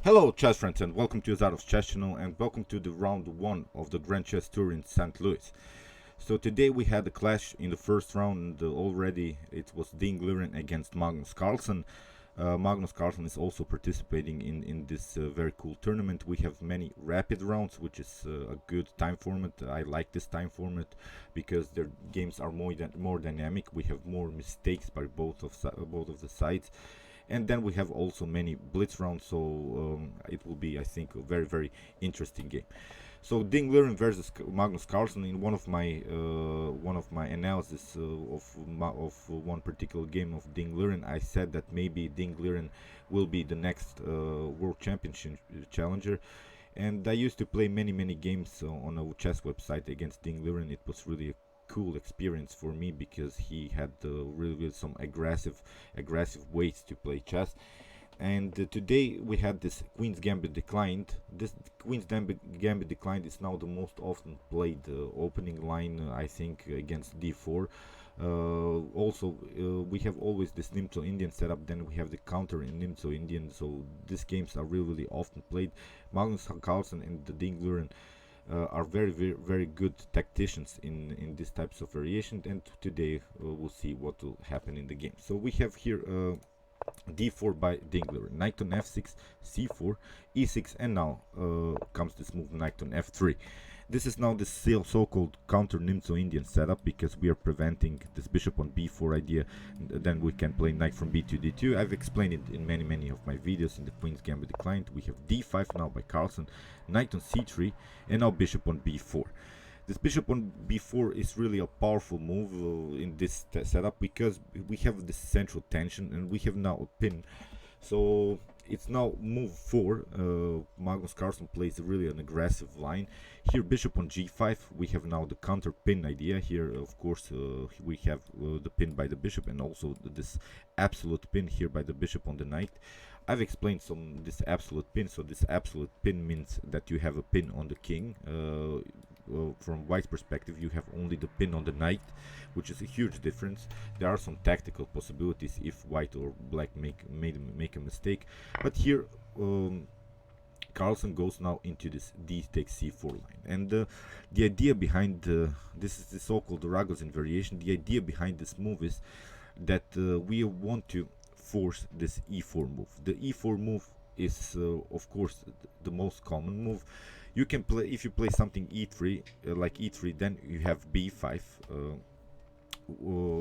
Hello chess friends and welcome to Azar's chess channel and welcome to the round 1 of the Grand Chess Tour in St. Louis. So today we had a clash in the first round already. It was Ding Liren against Magnus Carlsen. Magnus Carlsen is also participating in this very cool tournament. We have many rapid rounds, which is a good time format. I like this time format because their games are more dynamic. We have more mistakes by both of the sides. And then we have also many blitz rounds, so it will be, I think, a very interesting game. So Ding Liren versus Magnus Carlsen. In one of my analysis of one particular game of Ding Liren, I said that maybe Ding Liren will be the next World Championship challenger. And I used to play many games on a chess website against Ding Liren. It was really a cool experience for me because he had really some aggressive ways to play chess. And today we had this Queen's Gambit declined. This Queen's Gambit declined is now the most often played opening line, I think, against d4. Also, we have always this Nimzo Indian setup, then we have the counter in Nimzo Indian, so these games are really often played. Magnus Carlsen and the Ding Liren are very good tacticians in these types of variation, and today we'll see what will happen in the game. So we have here d4 by Ding Liren, knight on f6, c4, e6, and now comes this move knight on f3. This is now the so-called counter Nimzo Indian setup because we are preventing this bishop on b4 idea. Then we can play knight from b to d2. I've explained it in many of my videos in the Queen's Gambit declined. We have d5 now by Carlsen, knight on c3, and now bishop on b4. This bishop on b4 is really a powerful move in this setup because we have this central tension and we have now a pin. So it's now move 4. Magnus Carlsen plays really an aggressive line. Here bishop on g5, we have now the counter pin idea. Here of course we have the pin by the bishop and also this absolute pin here by the bishop on the knight. I've explained this absolute pin. So this absolute pin means that you have a pin on the king. From white's perspective, you have only the pin on the knight, which is a huge difference. There are some tactical possibilities if white or black make a mistake, but here Carlsen goes now into this d takes c4 line, and the idea behind this is the so-called Ragozin variation. The idea behind this move is that we want to force this e4 move. The e4 move is of course the most common move. You can play, if you play something e3 like e3, then you have b5.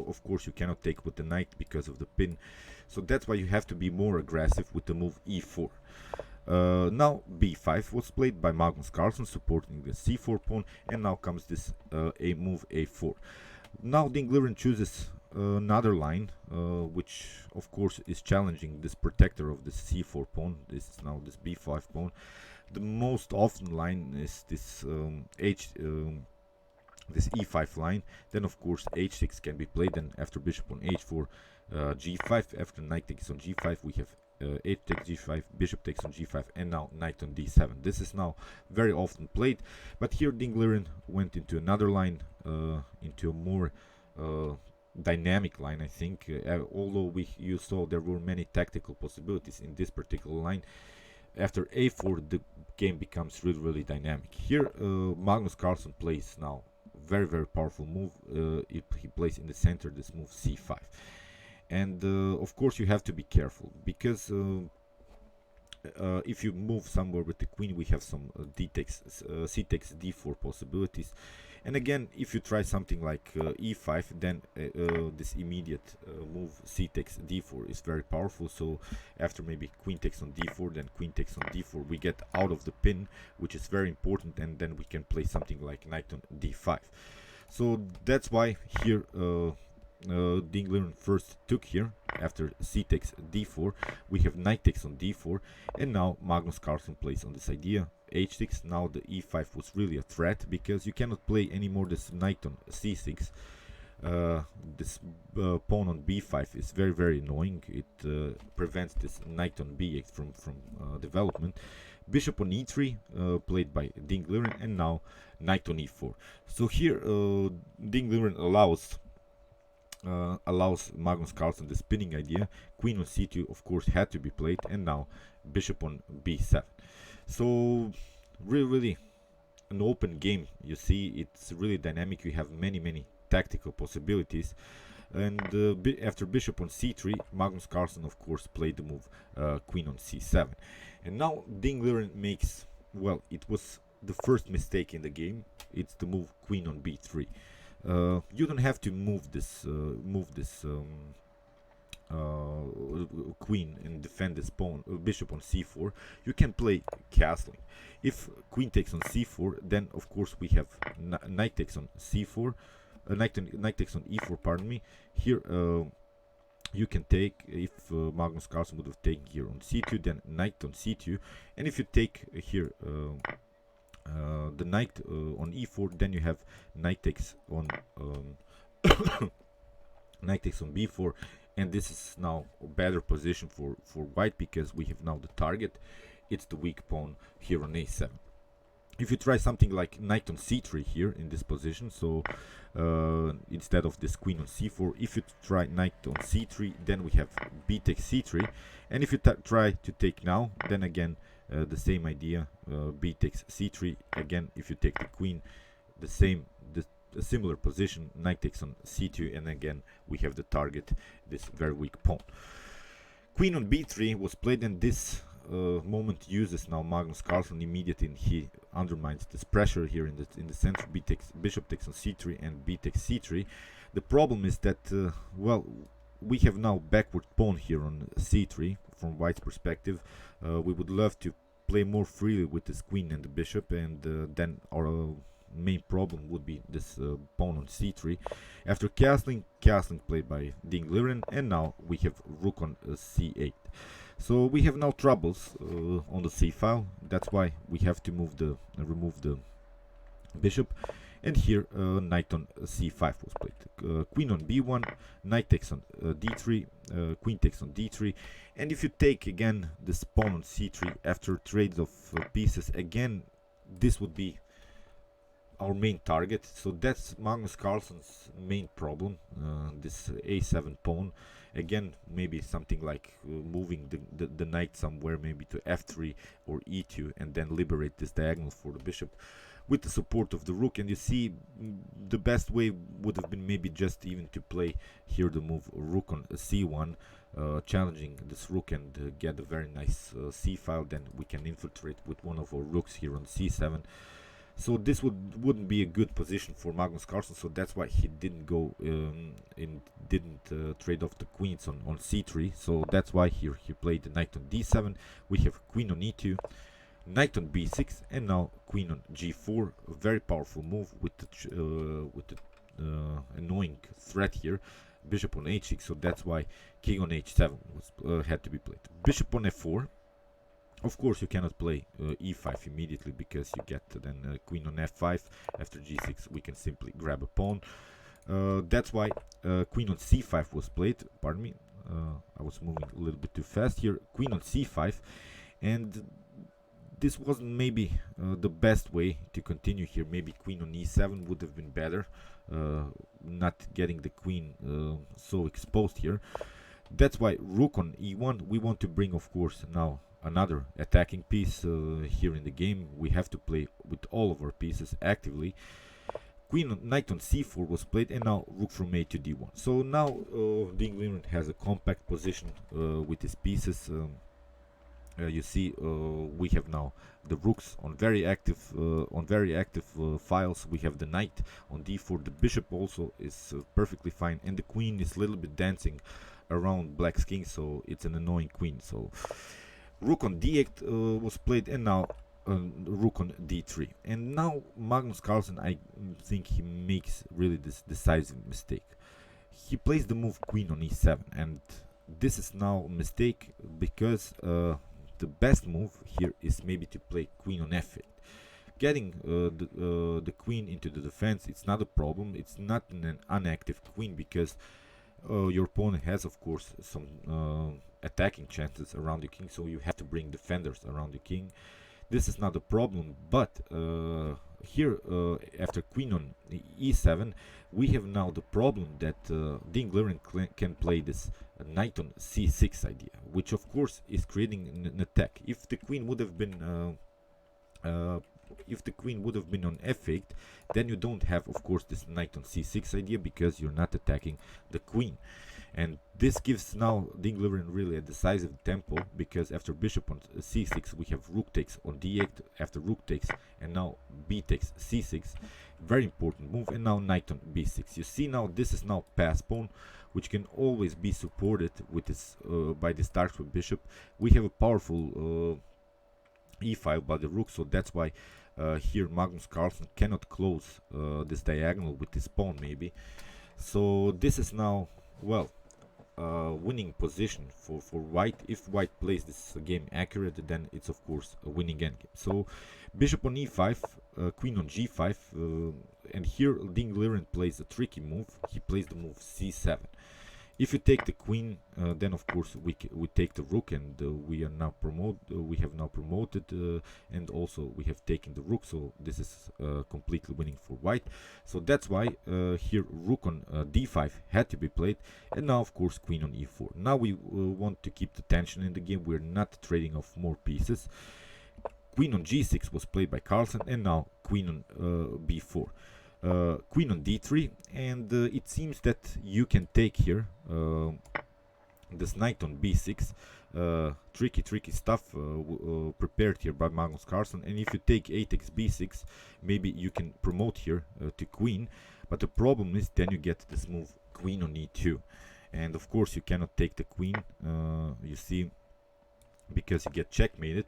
Of course you cannot take with the knight because of the pin, so that's why you have to be more aggressive with the move e4. Now b5 was played by Magnus Carlsen, supporting the c4 pawn, and now comes this a move a4. Now Ding Liren chooses another line, which of course is challenging this protector of the c4 pawn. This is now this b5 pawn. The most often line is this this e5 line. Then of course h6 can be played, and after bishop on h4, g5. After knight takes on g5, we have h takes g5, bishop takes on g5, and now knight on d7. This is now very often played, but here Ding Liren went into another line, into a more dynamic line, I think. Although you saw there were many tactical possibilities in this particular line. After a4, the game becomes really dynamic. Here Magnus Carlsen plays now very powerful move. He plays in the center this move c5, and of course you have to be careful because if you move somewhere with the queen, we have some c takes d4 possibilities. And again, if you try something like e5, then this immediate move c takes d4 is very powerful. So after maybe queen takes on d4, then queen takes on d4, we get out of the pin, which is very important, and then we can play something like knight on d5. So that's why here Ding Liren first took here. After c takes d4, we have knight takes on d4, and now Magnus Carlsen plays on this idea h6. Now the e5 was really a threat because you cannot play anymore this knight on c6. This pawn on b5 is very annoying. It prevents this knight on b8 from development. Bishop on e3, played by Ding Liren, and now knight on e4. So here Ding Liren allows Magnus Carlsen the spinning idea. Queen on c2 of course had to be played, and now bishop on b7. So really an open game. You see, it's really dynamic. You have many tactical possibilities. And after bishop on c3, Magnus Carlsen of course played the move queen on c7. And now Ding Liren makes, well, it was the first mistake in the game. It's the move queen on b3. You don't have to move this queen and defend this pawn, bishop on c4. You can play castling. If queen takes on c4, then of course we have knight takes on c4, knight takes on e4, pardon me. Here you can take, if Magnus Carlsen would have taken here on c2, then knight on c2, and if you take here the knight on e4, then you have knight takes on knight takes on b4, and this is now a better position for white, because we have now the target. It's the weak pawn here on a7. If you try something like knight on c3 here in this position, so instead of this queen on c4, if you try knight on c3, then we have b takes c3, and if you try to take now, then again the same idea, b takes c3. Again, if you take the queen, the same, a similar position, knight takes on c2, and again we have the target, this very weak pawn. Queen on b3 was played, and this moment uses now Magnus Carlsen immediately, and he undermines this pressure here in the center. Bishop takes on c3 and b takes c3. The problem is that well, we have now backward pawn here on c3 from white's perspective. We would love to play more freely with this queen and the bishop, and then our main problem would be this pawn on c3. After castling played by Ding Liren, and now we have rook on c8. So we have now troubles on the c file. That's why we have to remove the bishop. And here knight on c5 was played. Queen on b1, knight takes on d3, queen takes on d3. And if you take again this pawn on c3 after trades of pieces, again this would be our main target. So that's Magnus Carlsen's main problem, this a7 pawn. Again, maybe something like moving the knight somewhere, maybe to f3 or e2, and then liberate this diagonal for the bishop with the support of the rook. And you see, the best way would have been maybe just even to play here the move rook on c1, challenging this rook and get a very nice c file. Then we can infiltrate with one of our rooks here on c7. So this wouldn't be a good position for Magnus Carlsen, so that's why he didn't go and didn't trade off the queens on c3. So that's why here he played the knight on d7. We have queen on e2, knight on b6, and now queen on g4. A very powerful move with the annoying threat here, bishop on h6. So that's why king on h7 was had to be played. Bishop on f4. Of course, you cannot play e5 immediately, because you get then queen on f5. After g6, we can simply grab a pawn. That's why queen on c5 was played. Pardon me, I was moving a little bit too fast here. Queen on c5, and this wasn't maybe the best way to continue here. Maybe queen on e7 would have been better, not getting the queen so exposed here. That's why rook on e1. We want to bring, of course, now another attacking piece here in the game. We have to play with all of our pieces actively. Knight on c4 was played, and now rook from a to d1. So now Ding Liren has a compact position with his pieces. You see, we have now the rooks on very active files. We have the knight on d4. The bishop also is perfectly fine, and the queen is a little bit dancing around black's king, so it's an annoying queen. So rook on d8 was played, and now rook on d3. And now Magnus Carlsen, I think he makes really this decisive mistake. He plays the move queen on e7, and this is now a mistake, because the best move here is maybe to play queen on f8. Getting the queen into the defense, it's not a problem. It's not an inactive queen, because your opponent has, of course, some attacking chances around the king, so you have to bring defenders around the king. This is not a problem, but here after queen on e7 we have now the problem that Ding Liren can play this knight on c6 idea, which of course is creating an attack. If the queen would have been on f8, then you don't have, of course, this knight on c6 idea because you're not attacking the queen. And this gives now Ding Liren really a decisive tempo, because after bishop on c6 we have rook takes on d8, after rook takes, and now b takes c6, very important move, and now knight on b6. You see now this is now pass pawn, which can always be supported with this by this dark bishop. We have a powerful e file by the rook, so that's why here Magnus Carlsen cannot close this diagonal with this pawn maybe. So this is now, well, winning position for white. If white plays this game accurate, then it's of course a winning endgame. So bishop on e5, queen on g5, and here Ding Liren plays a tricky move. He plays the move c7. If you take the queen, then of course we take the rook, and we have now promoted, and also we have taken the rook. So this is completely winning for white. So that's why here rook on d5 had to be played, and now of course queen on e4. Now we want to keep the tension in the game. We're not trading off more pieces. Queen on g6 was played by Carlsen, and now queen on b4. Queen on d3, and it seems that you can take here this knight on b6. Tricky stuff prepared here by Magnus Carlsen. And if you take a takes b6, maybe you can promote here to queen, but the problem is then you get this move queen on e2, and of course you cannot take the queen, you see, because you get checkmated.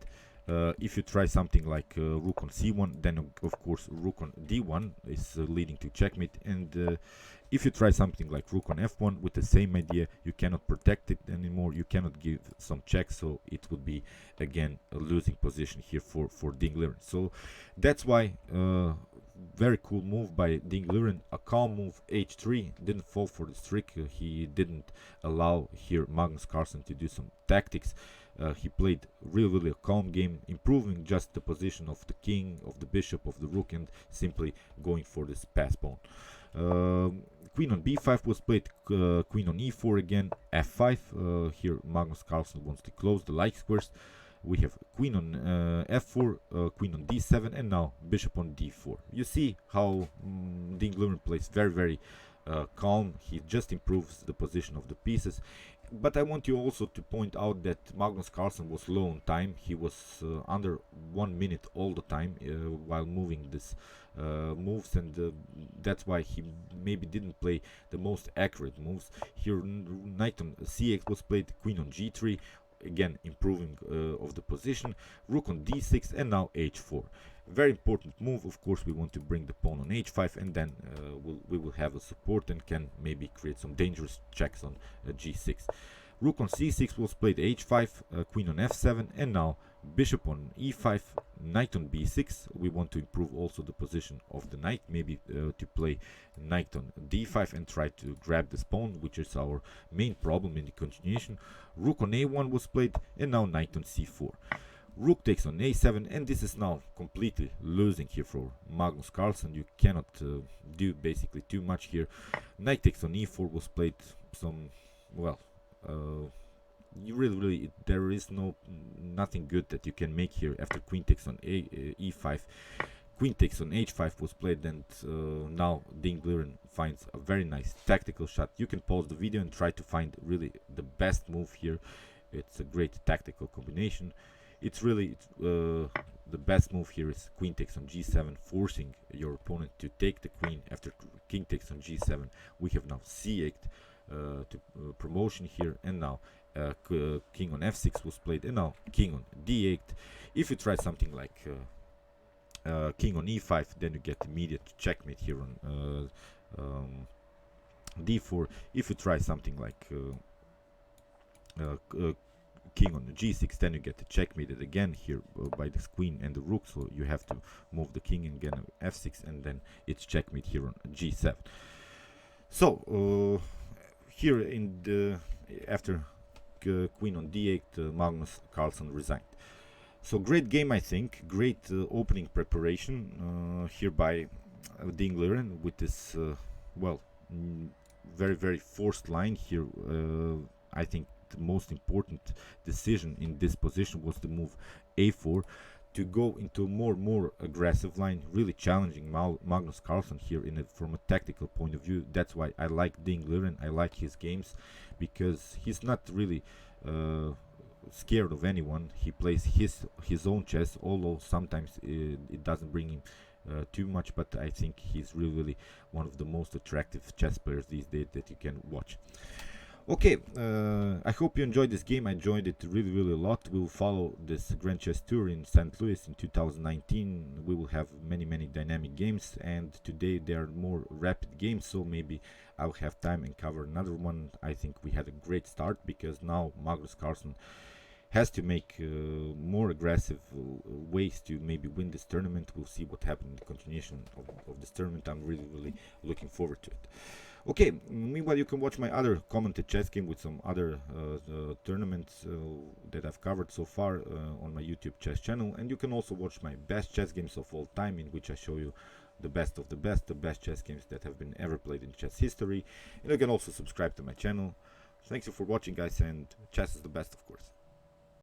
If you try something like rook on c1, then of course rook on d1 is leading to checkmate. And if you try something like rook on f1 with the same idea, you cannot protect it anymore, you cannot give some checks, so it would be again a losing position here for Ding Liren. So that's why very cool move by Ding Liren, a calm move, h3, didn't fall for this trick. He didn't allow here Magnus Carlsen to do some tactics. He played really a calm game, improving just the position of the king, of the bishop, of the rook, and simply going for this pass pawn. Queen on b5 was played, queen on e4 again, f5. Here Magnus Carlsen wants to close the like squares. We have queen on f4, queen on d7, and now bishop on d4. You see how Ding Liren plays very calm. He just improves the position of the pieces. But I want you also to point out that Magnus Carlsen was low on time. He was under 1 minute all the time while moving this moves, and that's why he maybe didn't play the most accurate moves. Here knight on c8 was played, queen on g3, again improving of the position, rook on d6, and now h4. Very important move. Of course we want to bring the pawn on h5, and then we will have a support and can maybe create some dangerous checks on g6. Rook on c6 was played, h5, queen on f7, and now bishop on e5, knight on b6. We want to improve also the position of the knight, maybe to play knight on d5 and try to grab this pawn, which is our main problem in the continuation. Rook on a1 was played, and now knight on c4. Rook takes on a7, and this is now completely losing here for Magnus Carlsen. You cannot do basically too much here. Knight takes on e4 was played. Some, well, you really there is nothing good that you can make here after queen takes on e5. Queen takes on h5 was played, and now Ding Liren finds a very nice tactical shot. You can pause the video and try to find really the best move here. It's a great tactical combination. It's really the best move here is queen takes on g7, forcing your opponent to take the queen. After king takes on g7, we have now c8 to promotion here, and now king on f6 was played, and now king on d8. If you try something like king on e5, then you get immediate checkmate here on d4. If you try something like king on g6, then you get checkmated again here by this queen and the rook, so you have to move the king again on f6, and then it's checkmate here on g7. So here in the after queen on d8, Magnus Carlsen resigned. So great game, I think. Great opening preparation here by Ding Liren with this, well, very, very forced line here. I think the most important decision in this position was the move a4 to go into a more aggressive line, really challenging Magnus Carlsen here from a tactical point of view. That's why I like Ding Liren. I like his games because he's not really scared of anyone. He plays his own chess, although sometimes it doesn't bring him too much, but I think he's really one of the most attractive chess players these days that you can watch. Okay, I hope you enjoyed this game. I enjoyed it really a lot. We'll follow this Grand Chess Tour in St. Louis in 2019. We will have many dynamic games, and today they are more rapid games, so maybe I'll have time and cover another one. I think we had a great start because now Magnus Carlsen has to make more aggressive ways to maybe win this tournament. We'll see what happens in the continuation of this tournament. I'm really looking forward to it. Okay, meanwhile you can watch my other commented chess game with some other tournaments that I've covered so far on my YouTube chess channel, and you can also watch my best chess games of all time, in which I show you the best of the best chess games that have been ever played in chess history. And you can also subscribe to my channel. Thanks you for watching, guys, and chess is the best, of course.